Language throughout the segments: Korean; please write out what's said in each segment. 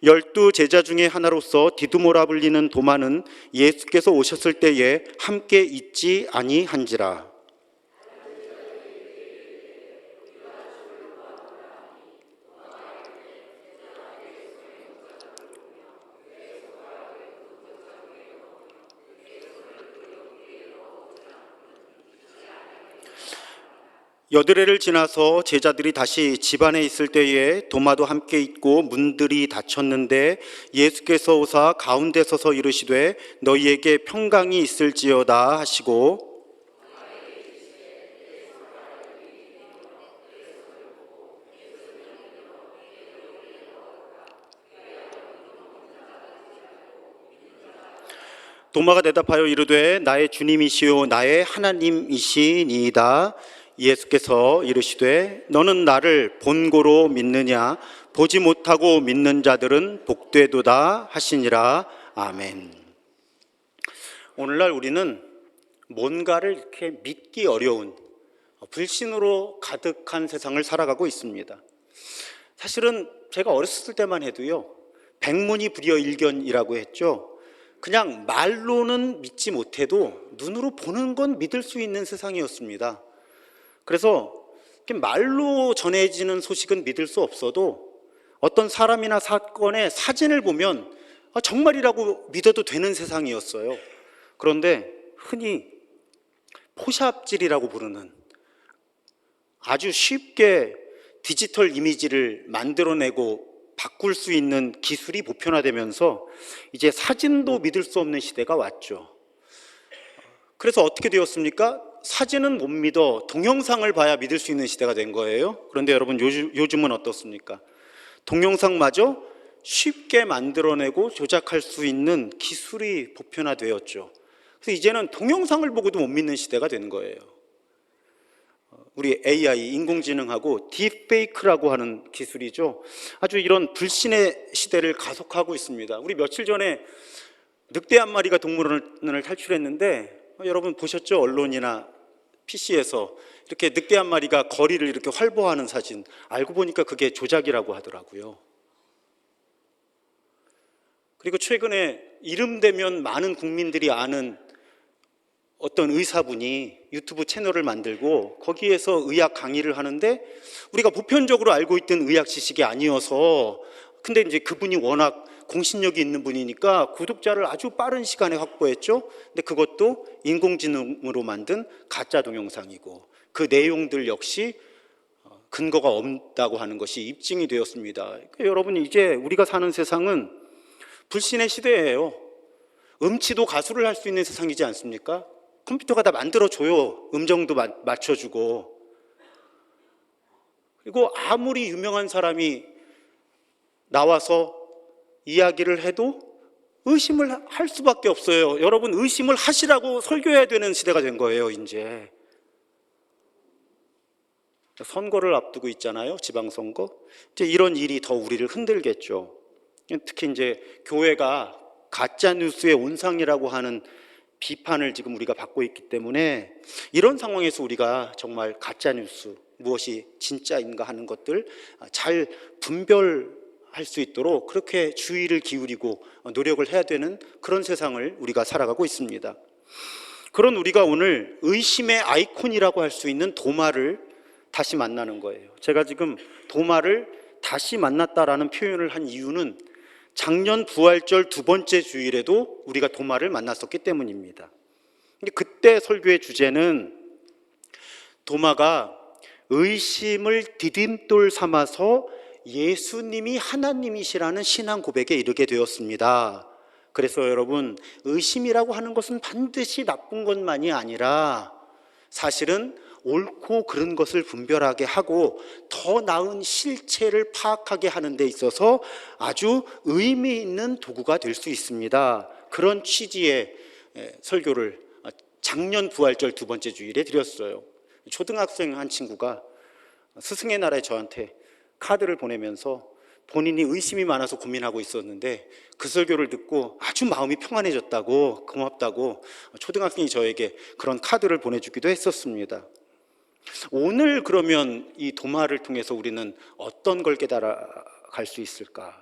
12 제자 중에 하나로서 디두모라 불리는 도마는 예수께서 오셨을 때에 함께 있지 아니한지라. 여드레를 지나서 제자들이 다시 집안에 있을 때에 도마도 함께 있고 문들이 닫혔는데 예수께서 오사 가운데 서서 이르시되 너희에게 평강이 있을지어다 하시고, 도마가 대답하여 이르되 나의 주님이시요 나의 하나님이시니이다. 예수께서 이르시되 너는 나를 본고로 믿느냐? 보지 못하고 믿는 자들은 복되도다 하시니라. 아멘. 오늘날 우리는 뭔가를 이렇게 믿기 어려운 불신으로 가득한 세상을 살아가고 있습니다. 사실은 제가 어렸을 때만 해도요, 백문이 불여일견이라고 했죠. 그냥 말로는 믿지 못해도 눈으로 보는 건 믿을 수 있는 세상이었습니다. 그래서 말로 전해지는 소식은 믿을 수 없어도 어떤 사람이나 사건의 사진을 보면 정말이라고 믿어도 되는 세상이었어요. 그런데 흔히 포샵질이라고 부르는 아주 쉽게 디지털 이미지를 만들어내고 바꿀 수 있는 기술이 보편화되면서 이제 사진도 믿을 수 없는 시대가 왔죠. 그래서 어떻게 되었습니까? 사진은 못 믿어 동영상을 봐야 믿을 수 있는 시대가 된 거예요. 그런데 여러분 요즘은 어떻습니까? 동영상마저 쉽게 만들어내고 조작할 수 있는 기술이 보편화되었죠. 그래서 이제는 동영상을 보고도 못 믿는 시대가 된 거예요. 우리 AI, 인공지능하고 딥페이크라고 하는 기술이죠. 아주 이런 불신의 시대를 가속하고 있습니다. 우리 며칠 전에 늑대 한 마리가 동물원을 탈출했는데 여러분 보셨죠? 언론이나 PC에서 이렇게 늑대 한 마리가 거리를 이렇게 활보하는 사진. 알고 보니까 그게 조작이라고 하더라고요. 그리고 최근에 이름 대면 많은 국민들이 아는 어떤 의사분이 유튜브 채널을 만들고 거기에서 의학 강의를 하는데 우리가 보편적으로 알고 있던 의학 지식이 아니어서, 근데 이제 그분이 워낙 공신력이 있는 분이니까 구독자를 아주 빠른 시간에 확보했죠. 근데 그것도 인공지능으로 만든 가짜 동영상이고 그 내용들 역시 근거가 없다고 하는 것이 입증이 되었습니다. 그러니까 여러분, 이제 우리가 사는 세상은 불신의 시대예요. 음치도 가수를 할 수 있는 세상이지 않습니까? 컴퓨터가 다 만들어줘요. 음정도 맞춰주고. 그리고 아무리 유명한 사람이 나와서 이야기를 해도 의심을 할 수밖에 없어요. 여러분, 의심을 하시라고 설교해야 되는 시대가 된 거예요. 이제 선거를 앞두고 있잖아요. 지방선거. 이제 이런 일이 더 우리를 흔들겠죠. 특히 이제 교회가 가짜 뉴스의 온상이라고 하는 비판을 지금 우리가 받고 있기 때문에 이런 상황에서 우리가 정말 가짜 뉴스, 무엇이 진짜인가 하는 것들 잘 분별할 수 있도록 그렇게 주의를 기울이고 노력을 해야 되는 그런 세상을 우리가 살아가고 있습니다. 그런 우리가 오늘 의심의 아이콘이라고 할 수 있는 도마를 다시 만나는 거예요. 제가 지금 도마를 다시 만났다라는 표현을 한 이유는 작년 부활절 두 번째 주일에도 우리가 도마를 만났었기 때문입니다. 그때 설교의 주제는 도마가 의심을 디딤돌 삼아서 예수님이 하나님이시라는 신앙 고백에 이르게 되었습니다. 그래서 여러분, 의심이라고 하는 것은 반드시 나쁜 것만이 아니라 사실은 옳고 그른 것을 분별하게 하고 더 나은 실체를 파악하게 하는 데 있어서 아주 의미 있는 도구가 될 수 있습니다. 그런 취지의 설교를 작년 부활절 두 번째 주일에 드렸어요. 초등학생 한 친구가 스승의 날에 저한테 카드를 보내면서 본인이 의심이 많아서 고민하고 있었는데 그 설교를 듣고 아주 마음이 평안해졌다고, 고맙다고 초등학생이 저에게 그런 카드를 보내주기도 했었습니다. 오늘 그러면 이 도마를 통해서 우리는 어떤 걸 깨달아 갈 수 있을까?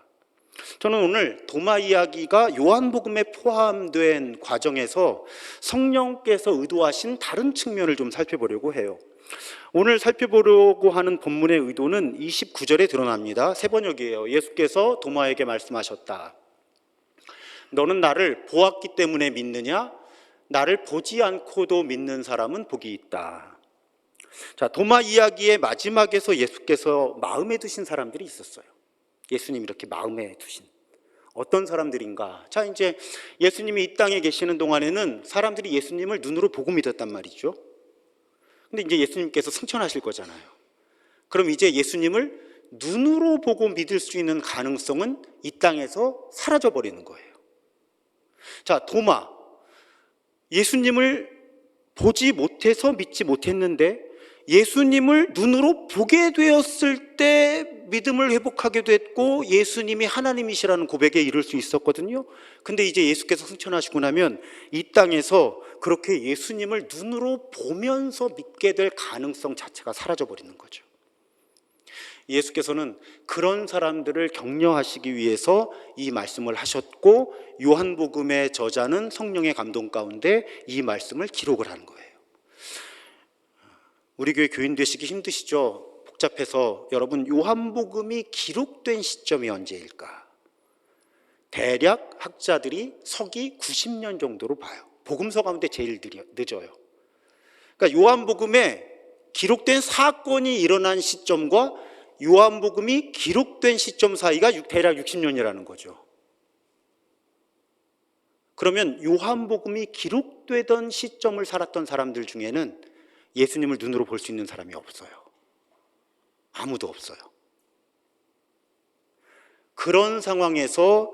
저는 오늘 도마 이야기가 요한복음에 포함된 과정에서 성령께서 의도하신 다른 측면을 좀 살펴보려고 해요. 오늘 살펴보려고 하는 본문의 의도는 29절에 드러납니다. 새 번역이에요. 예수께서 도마에게 말씀하셨다. 너는 나를 보았기 때문에 믿느냐? 나를 보지 않고도 믿는 사람은 복이 있다. 자, 도마 이야기의 마지막에서 예수께서 마음에 두신 사람들이 있었어요. 예수님 이렇게 마음에 두신 어떤 사람들인가? 자, 이제 예수님이 이 땅에 계시는 동안에는 사람들이 예수님을 눈으로 보고 믿었단 말이죠. 근데 이제 예수님께서 승천하실 거잖아요. 그럼 이제 예수님을 눈으로 보고 믿을 수 있는 가능성은 이 땅에서 사라져 버리는 거예요. 자, 도마, 예수님을 보지 못해서 믿지 못했는데 예수님을 눈으로 보게 되었을 때 믿음을 회복하게 됐고 예수님이 하나님이시라는 고백에 이를 수 있었거든요. 근데 이제 예수께서 승천하시고 나면 이 땅에서 그렇게 예수님을 눈으로 보면서 믿게 될 가능성 자체가 사라져 버리는 거죠. 예수께서는 그런 사람들을 격려하시기 위해서 이 말씀을 하셨고 요한복음의 저자는 성령의 감동 가운데 이 말씀을 기록을 한 거예요. 우리 교회 교인 되시기 힘드시죠? 복잡해서 여러분, 요한복음이 기록된 시점이 언제일까? 대략 학자들이 서기 90년 정도로 봐요. 복음서 가운데 제일 늦어요. 그러니까 요한복음에 기록된 사건이 일어난 시점과 요한복음이 기록된 시점 사이가 대략 60년이라는 거죠. 그러면 요한복음이 기록되던 시점을 살았던 사람들 중에는 예수님을 눈으로 볼 수 있는 사람이 없어요. 아무도 없어요. 그런 상황에서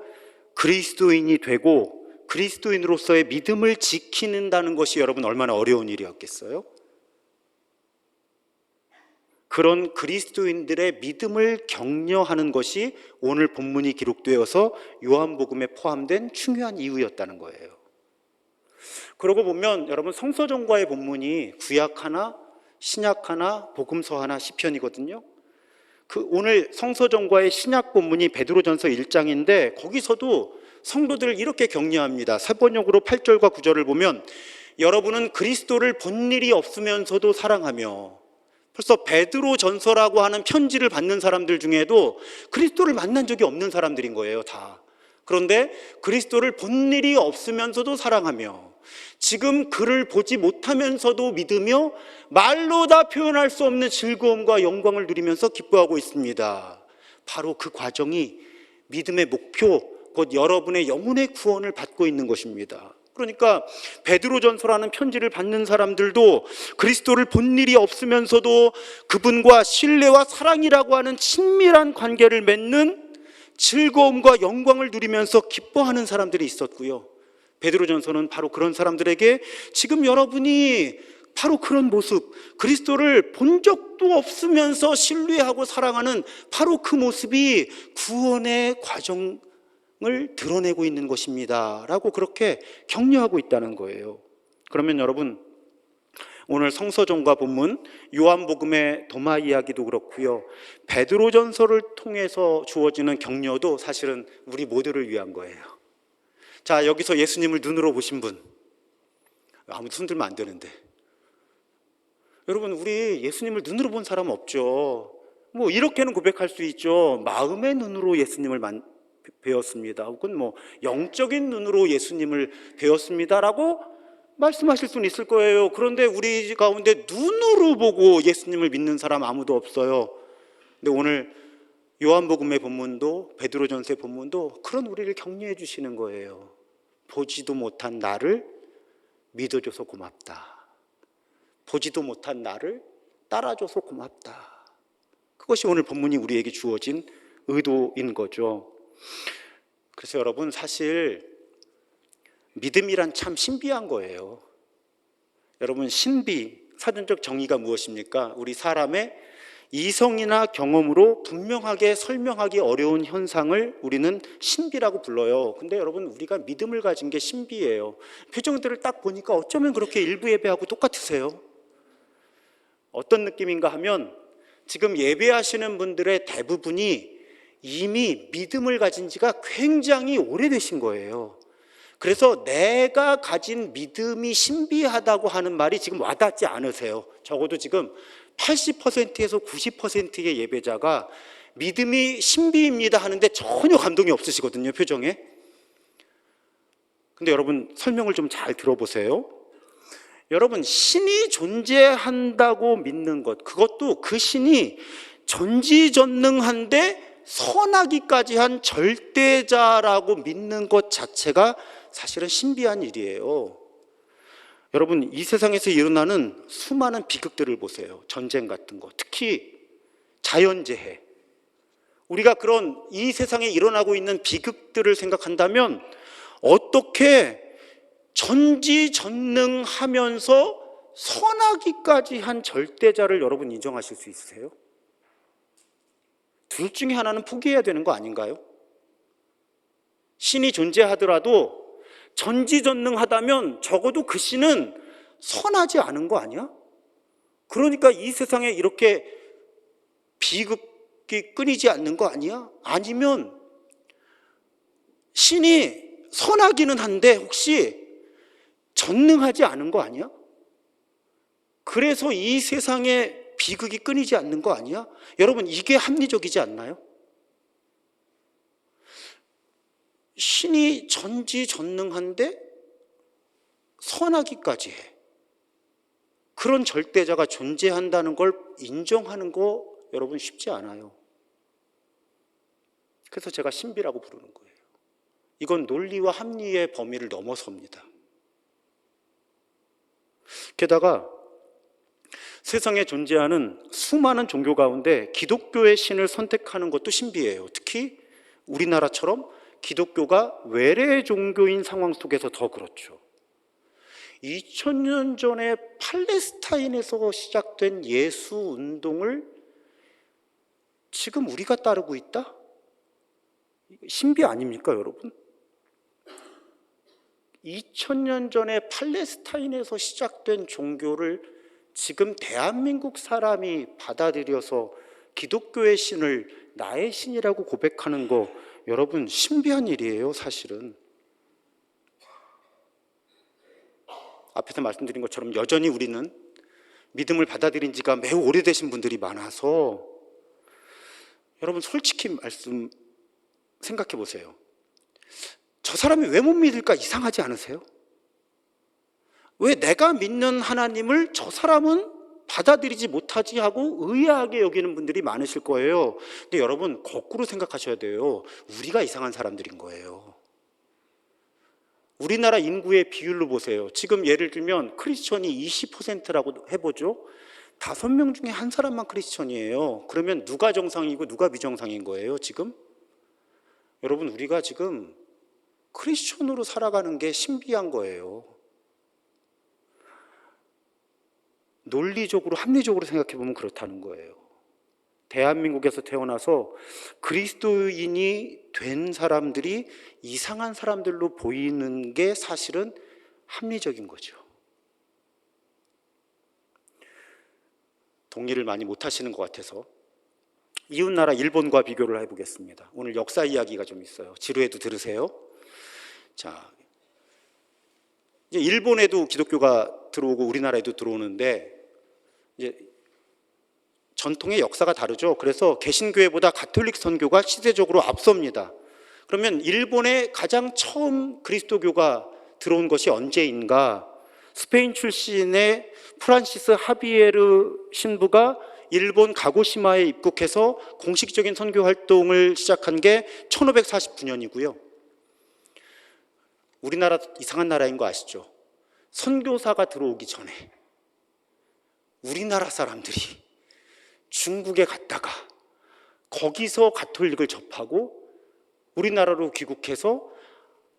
그리스도인이 되고 그리스도인으로서의 믿음을 지키는다는 것이 여러분 얼마나 어려운 일이었겠어요? 그런 그리스도인들의 믿음을 격려하는 것이 오늘 본문이 기록되어서 요한복음에 포함된 중요한 이유였다는 거예요. 그러고 보면 여러분, 성서전과의 본문이 구약 하나, 신약 하나, 복음서 하나, 시편이거든요. 오늘 성서전과의 신약 본문이 베드로전서 1장인데 거기서도 성도들을 이렇게 격려합니다. 사번역으로 8절과 9절을 보면 여러분은 그리스도를 본 일이 없으면서도 사랑하며, 벌써 베드로전서라고 하는 편지를 받는 사람들 중에도 그리스도를 만난 적이 없는 사람들인 거예요, 다. 그런데 그리스도를 본 일이 없으면서도 사랑하며 지금 그를 보지 못하면서도 믿으며 말로 다 표현할 수 없는 즐거움과 영광을 누리면서 기뻐하고 있습니다. 바로 그 과정이 믿음의 목표, 곧 여러분의 영혼의 구원을 받고 있는 것입니다. 그러니까 베드로전서라는 편지를 받는 사람들도 그리스도를 본 일이 없으면서도 그분과 신뢰와 사랑이라고 하는 친밀한 관계를 맺는 즐거움과 영광을 누리면서 기뻐하는 사람들이 있었고요. 베드로전서는 바로 그런 사람들에게 지금 여러분이 바로 그런 모습, 그리스도를 본 적도 없으면서 신뢰하고 사랑하는 바로 그 모습이 구원의 과정을 드러내고 있는 것입니다 라고 그렇게 격려하고 있다는 거예요. 그러면 여러분, 오늘 성서전과 본문, 요한복음의 도마 이야기도 그렇고요, 베드로전서를 통해서 주어지는 격려도 사실은 우리 모두를 위한 거예요. 자, 여기서 예수님을 눈으로 보신 분, 아무도 손들면 안 되는데, 여러분, 우리 예수님을 눈으로 본 사람 없죠. 뭐 이렇게는 고백할 수 있죠. 마음의 눈으로 예수님을 배웠습니다, 혹은 뭐 영적인 눈으로 예수님을 배웠습니다라고 말씀하실 수는 있을 거예요. 그런데 우리 가운데 눈으로 보고 예수님을 믿는 사람 아무도 없어요. 근데 오늘 요한복음의 본문도 베드로전서의 본문도 그런 우리를 격려해 주시는 거예요. 보지도 못한 나를 믿어줘서 고맙다. 보지도 못한 나를 따라줘서 고맙다. 그것이 오늘 본문이 우리에게 주어진 의도인 거죠. 그래서 여러분, 사실 믿음이란 참 신비한 거예요. 여러분, 신비, 사전적 정의가 무엇입니까? 우리 사람의 이성이나 경험으로 분명하게 설명하기 어려운 현상을 우리는 신비라고 불러요. 근데 여러분, 우리가 믿음을 가진 게 신비예요. 표정들을 딱 보니까 어쩌면 그렇게 일부 예배하고 똑같으세요? 어떤 느낌인가 하면 지금 예배하시는 분들의 대부분이 이미 믿음을 가진 지가 굉장히 오래되신 거예요. 그래서 내가 가진 믿음이 신비하다고 하는 말이 지금 와닿지 않으세요. 적어도 지금 80%에서 90%의 예배자가 믿음이 신비입니다 하는데 전혀 감동이 없으시거든요, 표정에. 근데 여러분 설명을 좀 잘 들어보세요. 여러분, 신이 존재한다고 믿는 것, 그것도 그 신이 전지전능한데 선하기까지 한 절대자라고 믿는 것 자체가 사실은 신비한 일이에요. 여러분, 이 세상에서 일어나는 수많은 비극들을 보세요. 전쟁 같은 거, 특히 자연재해. 우리가 그런 이 세상에 일어나고 있는 비극들을 생각한다면 어떻게 전지전능하면서 선하기까지 한 절대자를 여러분 인정하실 수 있으세요? 둘 중에 하나는 포기해야 되는 거 아닌가요? 신이 존재하더라도 전지전능하다면 적어도 그 신은 선하지 않은 거 아니야? 그러니까 이 세상에 이렇게 비극이 끊이지 않는 거 아니야? 아니면 신이 선하기는 한데 혹시 전능하지 않은 거 아니야? 그래서 이 세상에 비극이 끊이지 않는 거 아니야? 여러분, 이게 합리적이지 않나요? 신이 전지전능한데 선하기까지 해. 그런 절대자가 존재한다는 걸 인정하는 거 여러분 쉽지 않아요. 그래서 제가 신비라고 부르는 거예요. 이건 논리와 합리의 범위를 넘어섭니다. 게다가 세상에 존재하는 수많은 종교 가운데 기독교의 신을 선택하는 것도 신비해요. 특히 우리나라처럼 기독교가 외래 종교인 상황 속에서 더 그렇죠. 2000년 전에 팔레스타인에서 시작된 예수 운동을 지금 우리가 따르고 있다? 신비 아닙니까, 여러분? 2000년 전에 팔레스타인에서 시작된 종교를 지금 대한민국 사람이 받아들여서 기독교의 신을 나의 신이라고 고백하는 거, 여러분 신비한 일이에요, 사실은. 앞에서 말씀드린 것처럼 여전히 우리는 믿음을 받아들인 지가 매우 오래되신 분들이 많아서 여러분 솔직히 말씀 생각해 보세요. 저 사람이 왜 못 믿을까 이상하지 않으세요? 왜 내가 믿는 하나님을 저 사람은 받아들이지 못하지 하고 의아하게 여기는 분들이 많으실 거예요. 근데 여러분 거꾸로 생각하셔야 돼요. 우리가 이상한 사람들인 거예요. 우리나라 인구의 비율로 보세요. 지금 예를 들면 크리스천이 20%라고 해보죠. 5명 중에 한 사람만 크리스천이에요. 그러면 누가 정상이고 누가 비정상인 거예요, 지금? 여러분, 우리가 지금 크리스천으로 살아가는 게 신비한 거예요. 논리적으로, 합리적으로 생각해 보면 그렇다는 거예요. 대한민국에서 태어나서 그리스도인이 된 사람들이 이상한 사람들로 보이는 게 사실은 합리적인 거죠. 동의를 많이 못 하시는 것 같아서 이웃나라 일본과 비교를 해보겠습니다. 오늘 역사 이야기가 좀 있어요. 지루해도 들으세요. 자, 이제 일본에도 기독교가 들어오고 우리나라에도 들어오는데 이제 전통의 역사가 다르죠. 그래서 개신교회보다 가톨릭 선교가 시대적으로 앞섭니다. 그러면 일본에 가장 처음 그리스도교가 들어온 것이 언제인가? 스페인 출신의 프란시스 하비에르 신부가 일본 가고시마에 입국해서 공식적인 선교 활동을 시작한 게 1549년이고요. 우리나라 이상한 나라인 거 아시죠? 선교사가 들어오기 전에 우리나라 사람들이 중국에 갔다가 거기서 가톨릭을 접하고 우리나라로 귀국해서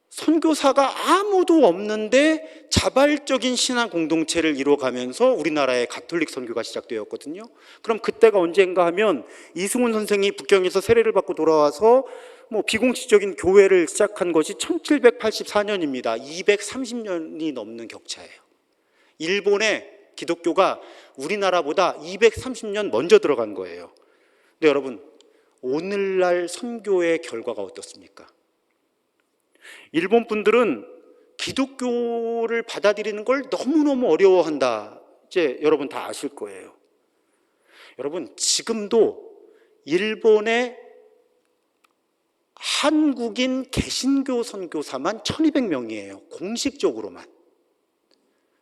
선교사가 아무도 없는데 자발적인 신앙 공동체를 이루어가면서 우리나라의 가톨릭 선교가 시작되었거든요. 그럼 그때가 언젠가 하면 이승훈 선생이 북경에서 세례를 받고 돌아와서 비공식적인 교회를 시작한 것이 1784년입니다. 230년이 넘는 격차예요. 일본의 기독교가 우리나라보다 230년 먼저 들어간 거예요. 근데 여러분, 오늘날 선교의 결과가 어떻습니까? 일본 분들은 기독교를 받아들이는 걸 너무너무 어려워한다. 이제 여러분 다 아실 거예요. 여러분, 지금도 일본의 한국인 개신교 선교사만 1200명이에요. 공식적으로만.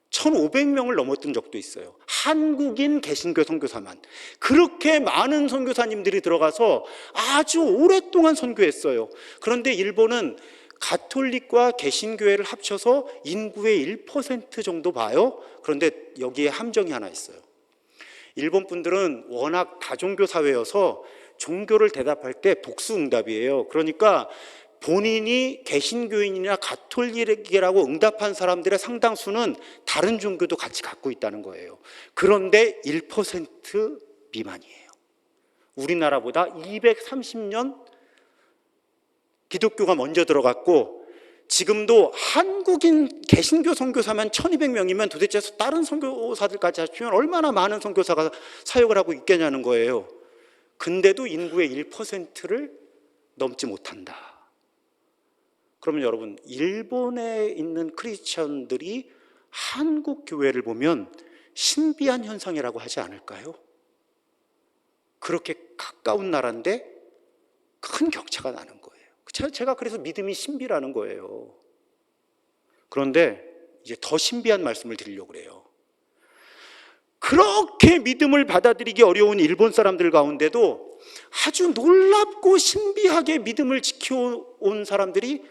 1500명을 넘었던 적도 있어요. 한국인 개신교 선교사만. 그렇게 많은 선교사님들이 들어가서 아주 오랫동안 선교했어요. 그런데 일본은 가톨릭과 개신교회를 합쳐서 인구의 1% 정도 봐요. 그런데 여기에 함정이 하나 있어요. 일본 분들은 워낙 다종교 사회여서 종교를 대답할 때 복수응답이에요. 그러니까 본인이 개신교인이나 가톨릭이라고 응답한 사람들의 상당수는 다른 종교도 같이 갖고 있다는 거예요. 그런데 1% 미만이에요. 우리나라보다 230년 기독교가 먼저 들어갔고, 지금도 한국인 개신교 선교사만 1200명이면 도대체 다른 선교사들까지 합치면 얼마나 많은 선교사가 사역을 하고 있겠냐는 거예요. 근데도 인구의 1%를 넘지 못한다. 그러면 여러분, 일본에 있는 크리스천들이 한국 교회를 보면 신비한 현상이라고 하지 않을까요? 그렇게 가까운 나라인데 큰 격차가 나는 거예요. 제가 그래서 믿음이 신비라는 거예요. 그런데 이제 더 신비한 말씀을 드리려고 그래요. 그렇게 믿음을 받아들이기 어려운 일본 사람들 가운데도 아주 놀랍고 신비하게 믿음을 지켜온 사람들이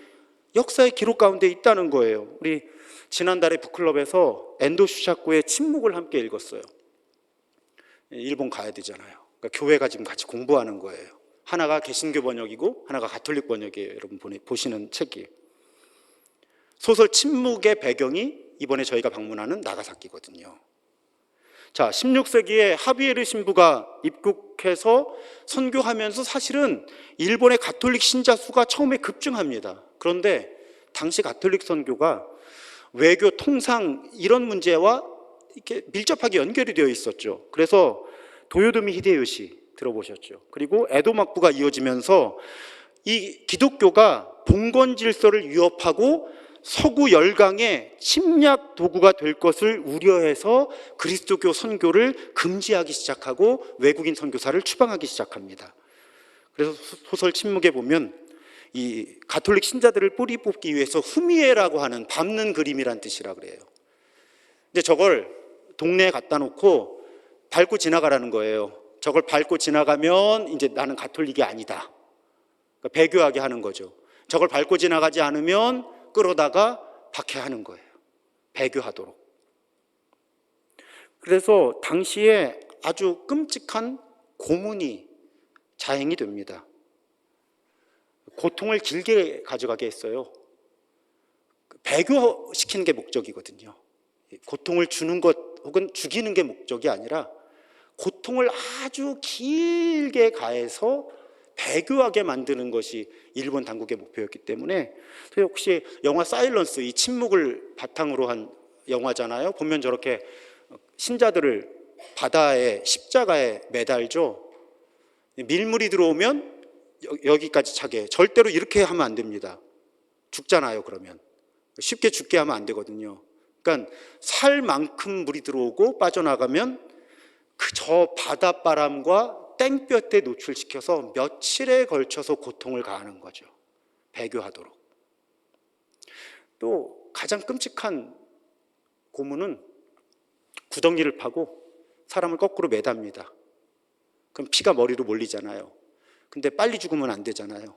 역사의 기록 가운데 있다는 거예요. 우리 지난달에 북클럽에서 엔도 슈샤코의 침묵을 함께 읽었어요. 일본 가야 되잖아요. 그러니까 교회가 지금 같이 공부하는 거예요. 하나가 개신교 번역이고 하나가 가톨릭 번역이에요. 여러분 보시는 책이. 소설 침묵의 배경이 이번에 저희가 방문하는 나가사키거든요. 자, 16세기에 하비에르 신부가 입국해서 선교하면서 사실은 일본의 가톨릭 신자 수가 처음에 급증합니다. 그런데 당시 가톨릭 선교가 외교, 통상 이런 문제와 이렇게 밀접하게 연결이 되어 있었죠. 그래서 도요토미 히데요시 들어보셨죠? 그리고 에도 막부가 이어지면서 이 기독교가 봉건 질서를 위협하고 서구 열강의 침략 도구가 될 것을 우려해서 그리스도교 선교를 금지하기 시작하고 외국인 선교사를 추방하기 시작합니다. 그래서 소설 침묵에 보면 이 가톨릭 신자들을 뿌리 뽑기 위해서 후미에라고 하는 밟는 그림이란 뜻이라 그래요. 근데 저걸 동네에 갖다 놓고 밟고 지나가라는 거예요. 저걸 밟고 지나가면 이제 나는 가톨릭이 아니다. 그러니까 배교하게 하는 거죠. 저걸 밟고 지나가지 않으면 끌어다가 박해하는 거예요. 배교하도록. 그래서 당시에 아주 끔찍한 고문이 자행이 됩니다. 고통을 길게 가져가게 했어요. 배교시키는 게 목적이거든요. 고통을 주는 것 혹은 죽이는 게 목적이 아니라 고통을 아주 길게 가해서 배교하게 만드는 것이 일본 당국의 목표였기 때문에, 혹시 영화 사일런스, 이 침묵을 바탕으로 한 영화잖아요. 보면 저렇게 신자들을 바다에 십자가에 매달죠. 밀물이 들어오면 여기까지 차게. 절대로 이렇게 하면 안 됩니다. 죽잖아요. 그러면 쉽게 죽게 하면 안 되거든요. 그러니까 살 만큼 물이 들어오고 빠져나가면 저 바닷바람과 땡볕에 노출시켜서 며칠에 걸쳐서 고통을 가하는 거죠. 배교하도록. 또 가장 끔찍한 고문은 구덩이를 파고 사람을 거꾸로 매답니다. 그럼 피가 머리로 몰리잖아요. 근데 빨리 죽으면 안 되잖아요.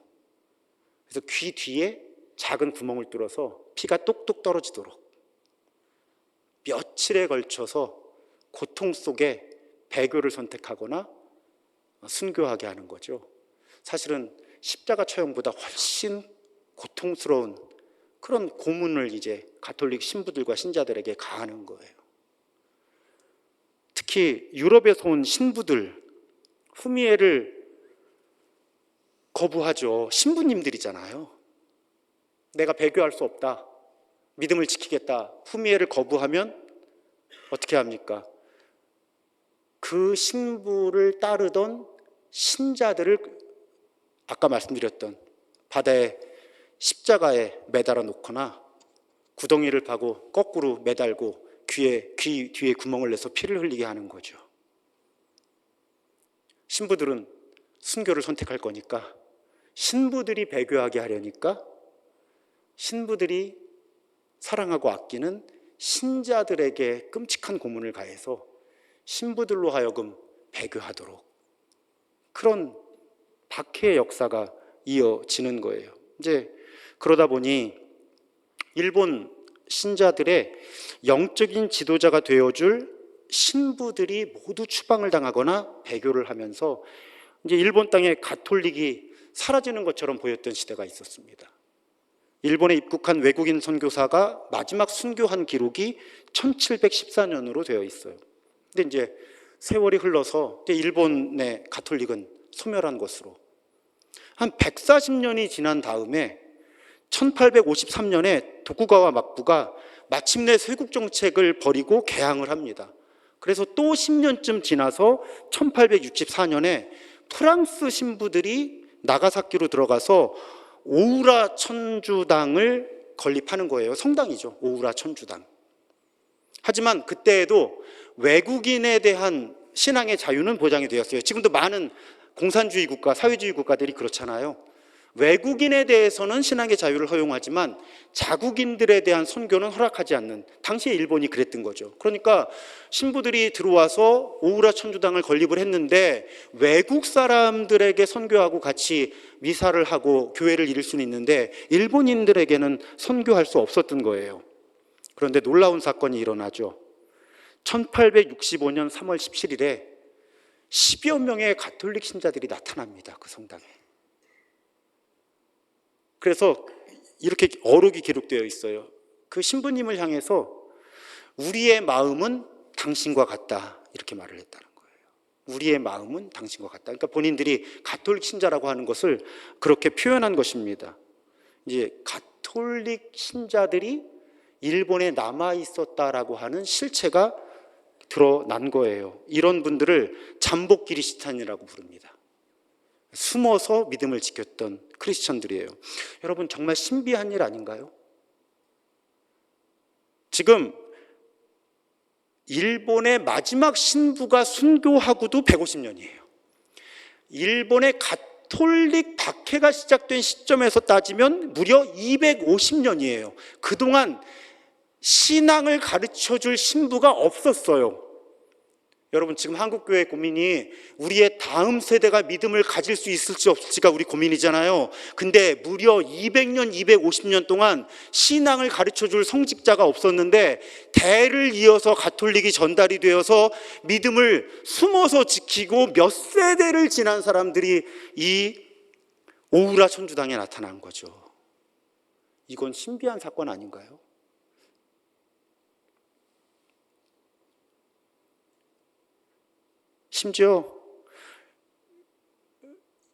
그래서 귀 뒤에 작은 구멍을 뚫어서 피가 똑똑 떨어지도록 며칠에 걸쳐서 고통 속에 배교를 선택하거나 순교하게 하는 거죠. 사실은 십자가 처형보다 훨씬 고통스러운 그런 고문을 이제 가톨릭 신부들과 신자들에게 가하는 거예요. 특히 유럽에서 온 신부들, 후미에를 거부하죠. 신부님들이잖아요. 내가 배교할 수 없다, 믿음을 지키겠다, 후미에를 거부하면 어떻게 합니까? 그 신부를 따르던 신자들을 아까 말씀드렸던 바다에 십자가에 매달아 놓거나 구덩이를 파고 거꾸로 매달고 귀 뒤에 구멍을 내서 피를 흘리게 하는 거죠. 신부들은 순교를 선택할 거니까, 신부들이 배교하게 하려니까 신부들이 사랑하고 아끼는 신자들에게 끔찍한 고문을 가해서 신부들로 하여금 배교하도록, 그런 박해의 역사가 이어지는 거예요. 이제 그러다 보니 일본 신자들의 영적인 지도자가 되어줄 신부들이 모두 추방을 당하거나 배교를 하면서 이제 일본 땅에 가톨릭이 사라지는 것처럼 보였던 시대가 있었습니다. 일본에 입국한 외국인 선교사가 마지막 순교한 기록이 1714년으로 되어 있어요. 근데 이제 세월이 흘러서 일본의 가톨릭은 소멸한 것으로, 한 140년이 지난 다음에 1853년에 도쿠가와 막부가 마침내 쇄국 정책을 버리고 개항을 합니다. 그래서 또 10년쯤 지나서 1864년에 프랑스 신부들이 나가사키로 들어가서 오우라 천주당을 건립하는 거예요. 성당이죠, 오우라 천주당. 하지만 그때에도 외국인에 대한 신앙의 자유는 보장이 되었어요. 지금도 많은 공산주의 국가, 사회주의 국가들이 그렇잖아요. 외국인에 대해서는 신앙의 자유를 허용하지만 자국인들에 대한 선교는 허락하지 않는, 당시에 일본이 그랬던 거죠. 그러니까 신부들이 들어와서 오우라 천주당을 건립을 했는데 외국 사람들에게 선교하고 같이 미사를 하고 교회를 이룰 수는 있는데 일본인들에게는 선교할 수 없었던 거예요. 그런데 놀라운 사건이 일어나죠. 1865년 3월 17일에 10여 명의 가톨릭 신자들이 나타납니다, 그 성당에. 그래서 이렇게 어록이 기록되어 있어요. 그 신부님을 향해서 우리의 마음은 당신과 같다, 이렇게 말을 했다는 거예요. 우리의 마음은 당신과 같다. 그러니까 본인들이 가톨릭 신자라고 하는 것을 그렇게 표현한 것입니다. 이제 가톨릭 신자들이 일본에 남아 있었다라고 하는 실체가 드러난 거예요. 이런 분들을 잠복 기리스탄이라고 부릅니다. 숨어서 믿음을 지켰던 크리스천들이에요. 여러분, 정말 신비한 일 아닌가요? 지금 일본의 마지막 신부가 순교하고도 150년이에요. 일본의 가톨릭 박해가 시작된 시점에서 따지면 무려 250년이에요. 그동안 신앙을 가르쳐줄 신부가 없었어요. 여러분, 지금 한국교회 고민이 우리의 다음 세대가 믿음을 가질 수 있을지 없을지가 우리 고민이잖아요. 근데 무려 200년, 250년 동안 신앙을 가르쳐줄 성직자가 없었는데 대를 이어서 가톨릭이 전달이 되어서 믿음을 숨어서 지키고 몇 세대를 지난 사람들이 이 오우라 천주당에 나타난 거죠. 이건 신비한 사건 아닌가요? 심지어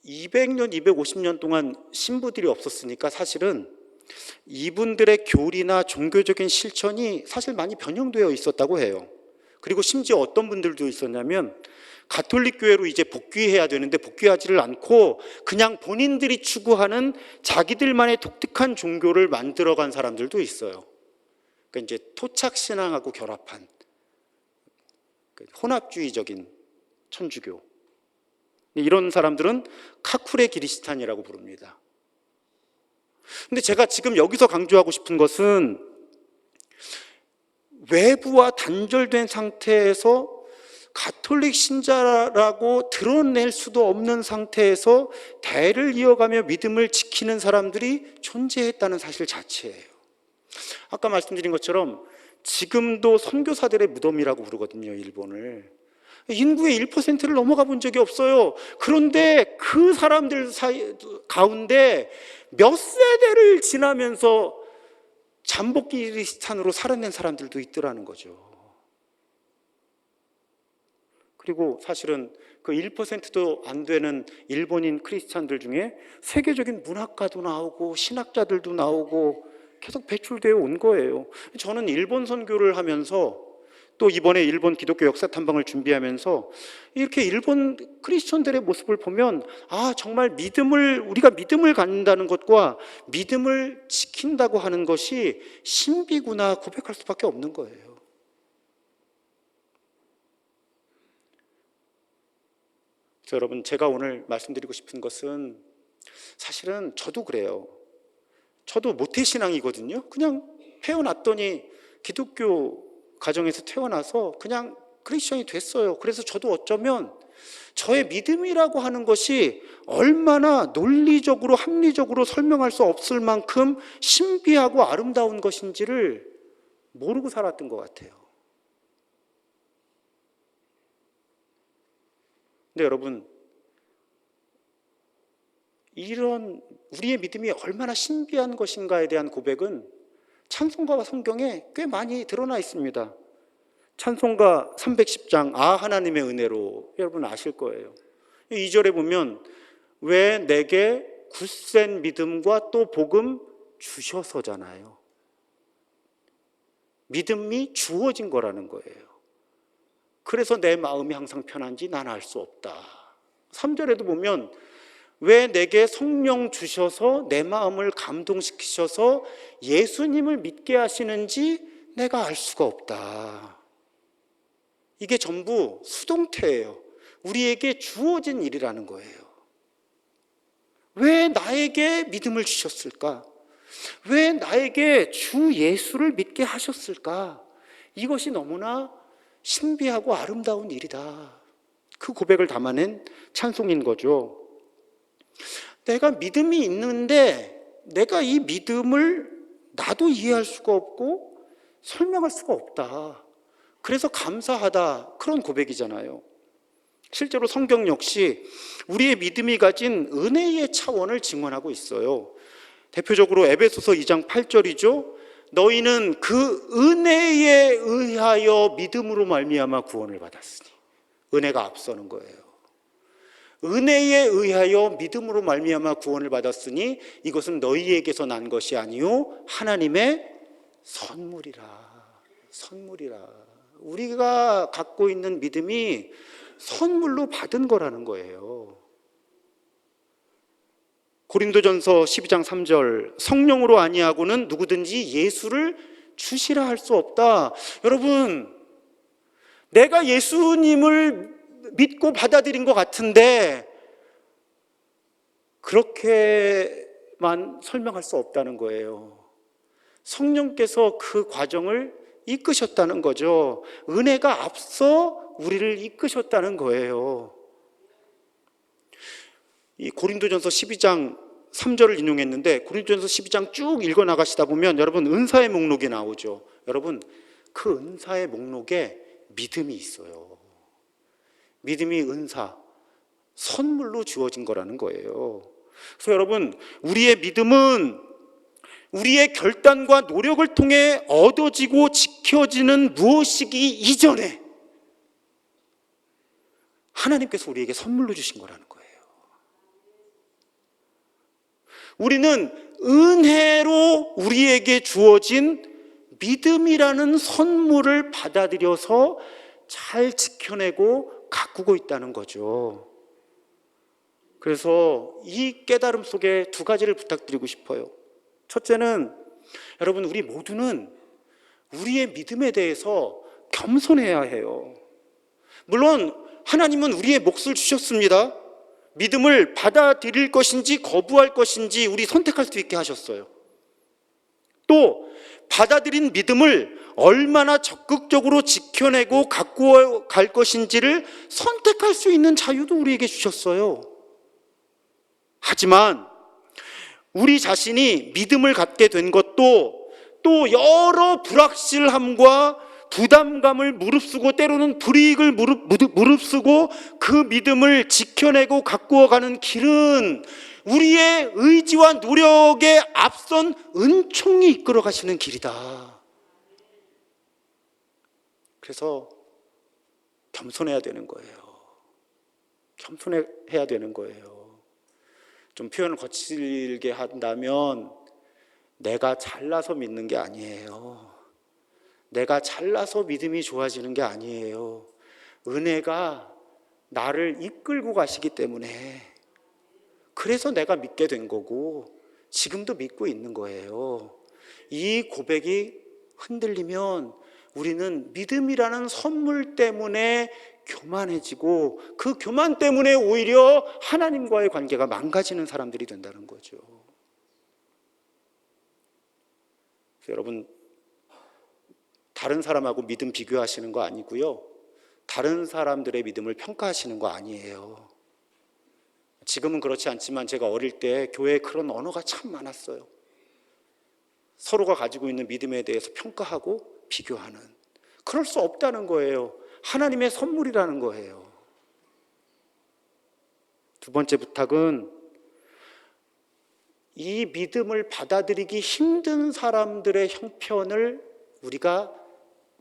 200년, 250년 동안 신부들이 없었으니까 사실은 이분들의 교리나 종교적인 실천이 사실 많이 변형되어 있었다고 해요. 그리고 심지어 어떤 분들도 있었냐면 가톨릭 교회로 이제 복귀해야 되는데 복귀하지를 않고 그냥 본인들이 추구하는 자기들만의 독특한 종교를 만들어간 사람들도 있어요. 그러니까 이제 토착신앙하고 결합한 혼합주의적인 천주교, 이런 사람들은 카쿠레 기리스탄이라고 부릅니다. 근데 제가 지금 여기서 강조하고 싶은 것은 외부와 단절된 상태에서 가톨릭 신자라고 드러낼 수도 없는 상태에서 대를 이어가며 믿음을 지키는 사람들이 존재했다는 사실 자체예요. 아까 말씀드린 것처럼 지금도 선교사들의 무덤이라고 부르거든요, 일본을. 인구의 1%를 넘어가 본 적이 없어요. 그런데 그 사람들 가운데 몇 세대를 지나면서 잠복 기리스탄으로 살아낸 사람들도 있더라는 거죠. 그리고 사실은 그 1%도 안 되는 일본인 크리스찬들 중에 세계적인 문학가도 나오고 신학자들도 나오고 계속 배출되어 온 거예요. 저는 일본 선교를 하면서 또 이번에 일본 기독교 역사 탐방을 준비하면서 이렇게 일본 크리스천들의 모습을 보면 정말 우리가 믿음을 갖는다는 것과 믿음을 지킨다고 하는 것이 신비구나 고백할 수밖에 없는 거예요. 그래서 여러분, 제가 오늘 말씀드리고 싶은 것은 사실은 저도 그래요. 저도 모태신앙이거든요. 그냥 태어났더니 기독교 가정에서 태어나서 그냥 크리스천이 됐어요. 그래서 저도 어쩌면 저의 믿음이라고 하는 것이 얼마나 논리적으로 합리적으로 설명할 수 없을 만큼 신비하고 아름다운 것인지를 모르고 살았던 것 같아요. 근데 여러분, 이런 우리의 믿음이 얼마나 신비한 것인가에 대한 고백은 찬송가와 성경에 꽤 많이 드러나 있습니다. 찬송가 310장 하나님의 은혜로, 여러분 아실 거예요. 2절에 보면 왜 내게 굳센 믿음과 또 복음 주셔서잖아요. 믿음이 주어진 거라는 거예요. 그래서 내 마음이 항상 편한지 난 알 수 없다. 3절에도 보면 왜 내게 성령 주셔서 내 마음을 감동시키셔서 예수님을 믿게 하시는지 내가 알 수가 없다. 이게 전부 수동태예요. 우리에게 주어진 일이라는 거예요. 왜 나에게 믿음을 주셨을까? 왜 나에게 주 예수를 믿게 하셨을까? 이것이 너무나 신비하고 아름다운 일이다. 그 고백을 담아낸 찬송인 거죠. 내가 믿음이 있는데 내가 이 믿음을 나도 이해할 수가 없고 설명할 수가 없다. 그래서 감사하다. 그런 고백이잖아요. 실제로 성경 역시 우리의 믿음이 가진 은혜의 차원을 증언하고 있어요. 대표적으로 에베소서 2장 8절이죠. 너희는 그 은혜에 의하여 믿음으로 말미암아 구원을 받았으니. 은혜가 앞서는 거예요. 은혜에 의하여 믿음으로 말미암아 구원을 받았으니 이것은 너희에게서 난 것이 아니요 하나님의 선물이라. 우리가 갖고 있는 믿음이 선물로 받은 거라는 거예요. 고린도전서 12장 3절 성령으로 아니하고는 누구든지 예수를 주시라 할 수 없다. 여러분, 내가 예수님을 믿고 받아들인 것 같은데 그렇게만 설명할 수 없다는 거예요. 성령께서 그 과정을 이끄셨다는 거죠. 은혜가 앞서 우리를 이끄셨다는 거예요. 이 고린도전서 12장 3절을 인용했는데 고린도전서 12장 쭉 읽어 나가시다 보면 여러분 은사의 목록이 나오죠. 여러분 그 은사의 목록에 믿음이 있어요. 믿음이 은사, 선물로 주어진 거라는 거예요. 그래서 여러분 우리의 믿음은 우리의 결단과 노력을 통해 얻어지고 지켜지는 무엇이기 이전에 하나님께서 우리에게 선물로 주신 거라는 거예요. 우리는 은혜로 우리에게 주어진 믿음이라는 선물을 받아들여서 잘 지켜내고 가꾸고 있다는 거죠. 그래서 이 깨달음 속에 두 가지를 부탁드리고 싶어요. 첫째는 여러분 우리 모두는 우리의 믿음에 대해서 겸손해야 해요. 물론 하나님은 우리의 몫을 주셨습니다. 믿음을 받아들일 것인지 거부할 것인지 우리 선택할 수 있게 하셨어요. 또 받아들인 믿음을 얼마나 적극적으로 지켜내고 가꾸어 갈 것인지를 선택할 수 있는 자유도 우리에게 주셨어요. 하지만 우리 자신이 믿음을 갖게 된 것도 또 여러 불확실함과 부담감을 무릅쓰고 때로는 불이익을 무릅쓰고 그 믿음을 지켜내고 가꾸어가는 길은 우리의 의지와 노력에 앞선 은총이 이끌어 가시는 길이다. 그래서 겸손해야 되는 거예요. 겸손해야 되는 거예요. 좀 표현을 거칠게 한다면 내가 잘나서 믿는 게 아니에요. 내가 잘나서 믿음이 좋아지는 게 아니에요. 은혜가 나를 이끌고 가시기 때문에, 그래서 내가 믿게 된 거고 지금도 믿고 있는 거예요. 이 고백이 흔들리면 우리는 믿음이라는 선물 때문에 교만해지고, 그 교만 때문에 오히려 하나님과의 관계가 망가지는 사람들이 된다는 거죠. 그래서 여러분, 다른 사람하고 믿음 비교하시는 거 아니고요, 다른 사람들의 믿음을 평가하시는 거 아니에요. 지금은 그렇지 않지만 제가 어릴 때 교회에 그런 언어가 참 많았어요. 서로가 가지고 있는 믿음에 대해서 평가하고 비교하는, 그럴 수 없다는 거예요. 하나님의 선물이라는 거예요. 두 번째 부탁은, 이 믿음을 받아들이기 힘든 사람들의 형편을 우리가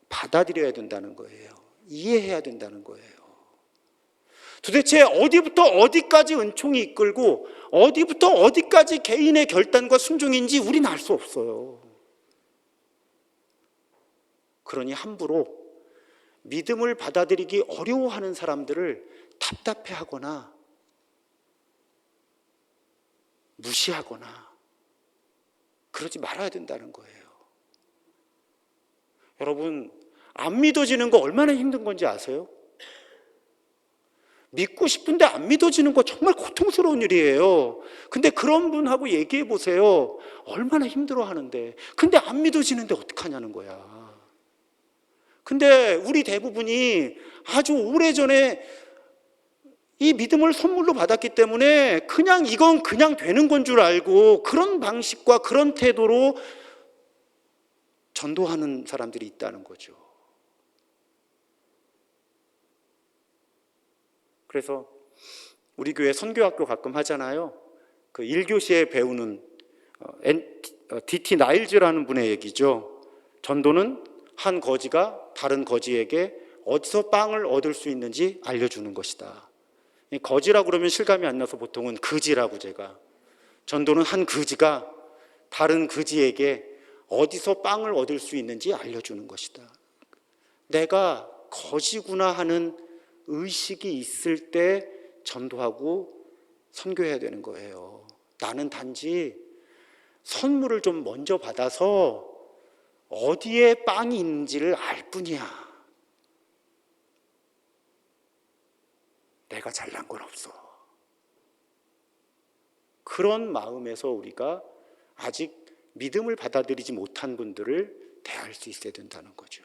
받아들여야 된다는 거예요. 이해해야 된다는 거예요. 도대체 어디부터 어디까지 은총이 이끌고 어디부터 어디까지 개인의 결단과 순종인지 우리는 알 수 없어요. 그러니 함부로 믿음을 받아들이기 어려워하는 사람들을 답답해하거나 무시하거나 그러지 말아야 된다는 거예요. 여러분, 안 믿어지는 거 얼마나 힘든 건지 아세요? 믿고 싶은데 안 믿어지는 거 정말 고통스러운 일이에요. 근데 그런 분하고 얘기해 보세요. 얼마나 힘들어 하는데. 근데 안 믿어지는데 어떡하냐는 거야. 근데 우리 대부분이 아주 오래전에 이 믿음을 선물로 받았기 때문에 그냥 이건 그냥 되는 건 줄 알고 그런 방식과 그런 태도로 전도하는 사람들이 있다는 거죠. 그래서 우리 교회 선교학교 가끔 하잖아요. 그 1교시에 배우는 D.T. 나일즈라는 분의 얘기죠. 전도는 한 거지가 다른 거지에게 어디서 빵을 얻을 수 있는지 알려주는 것이다. 거지라고 그러면 실감이 안 나서 보통은 그지라고, 제가. 전도는 한 그지가 다른 그지에게 어디서 빵을 얻을 수 있는지 알려주는 것이다. 내가 거지구나 하는 의식이 있을 때 전도하고 선교해야 되는 거예요. 나는 단지 선물을 좀 먼저 받아서 어디에 빵이 있는지를 알 뿐이야. 내가 잘난 건 없어. 그런 마음에서 우리가 아직 믿음을 받아들이지 못한 분들을 대할 수 있어야 된다는 거죠.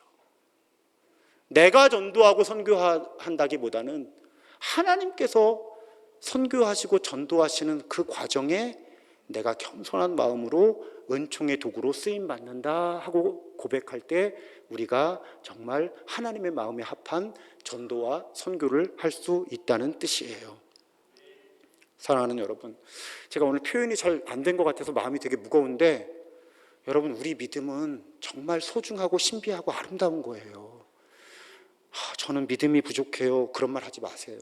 내가 전도하고 선교한다기보다는 하나님께서 선교하시고 전도하시는 그 과정에 내가 겸손한 마음으로 은총의 도구로 쓰임받는다 하고 고백할 때 우리가 정말 하나님의 마음에 합한 전도와 선교를 할 수 있다는 뜻이에요. 사랑하는 여러분, 제가 오늘 표현이 잘 안 된 것 같아서 마음이 되게 무거운데, 여러분, 우리 믿음은 정말 소중하고 신비하고 아름다운 거예요. 저는 믿음이 부족해요, 그런 말 하지 마세요.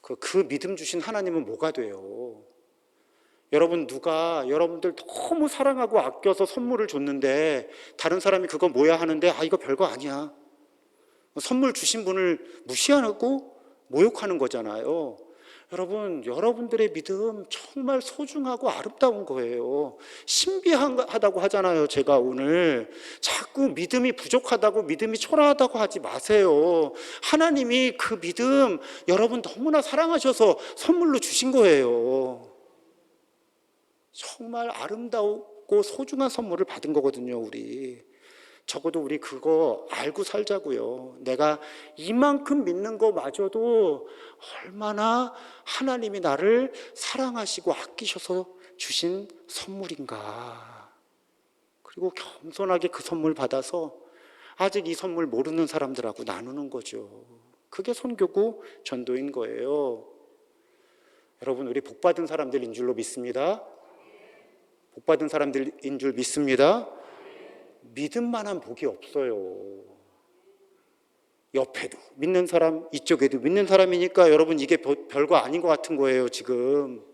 그 믿음 주신 하나님은 뭐가 돼요? 여러분, 누가 여러분들 너무 사랑하고 아껴서 선물을 줬는데 다른 사람이 그거 뭐야 하는데 이거 별거 아니야. 선물 주신 분을 무시하고 모욕하는 거잖아요. 여러분, 여러분들의 믿음 정말 소중하고 아름다운 거예요. 신비하다고 하잖아요. 제가 오늘 자꾸 믿음이 부족하다고, 믿음이 초라하다고 하지 마세요. 하나님이 그 믿음 여러분 너무나 사랑하셔서 선물로 주신 거예요. 정말 아름다우고 소중한 선물을 받은 거거든요. 우리 적어도 우리 그거 알고 살자고요. 내가 이만큼 믿는 거마저도 얼마나 하나님이 나를 사랑하시고 아끼셔서 주신 선물인가. 그리고 겸손하게 그 선물 받아서 아직 이 선물 모르는 사람들하고 나누는 거죠. 그게 선교고 전도인 거예요. 여러분, 우리 복받은 사람들인 줄로 믿습니다. 복받은 사람들인 줄 믿습니다. 믿음만한 복이 없어요. 옆에도 믿는 사람, 이쪽에도 믿는 사람이니까 여러분, 이게 별거 아닌 것 같은 거예요. 지금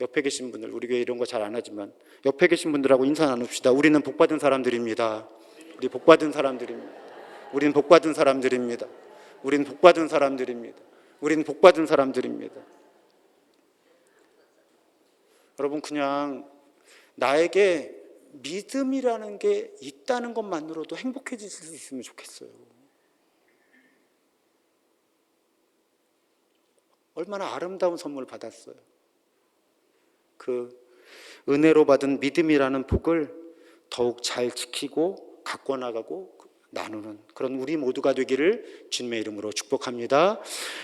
옆에 계신 분들, 우리 교회 이런 거 잘 안 하지만 옆에 계신 분들하고 인사 나눕시다. 우리는 복받은 사람들입니다. 우리 복받은 사람들입니다. 우리는 복받은 사람들입니다. 우리는 복받은 사람들입니다. 우리는 복받은 사람들입니다. 여러분, 그냥 나에게 믿음이라는 게 있다는 것만으로도 행복해질 수 있으면 좋겠어요. 얼마나 아름다운 선물 받았어요. 그 은혜로 받은 믿음이라는 복을 더욱 잘 지키고 갖고 나가고 나누는 그런 우리 모두가 되기를 주님의 이름으로 축복합니다.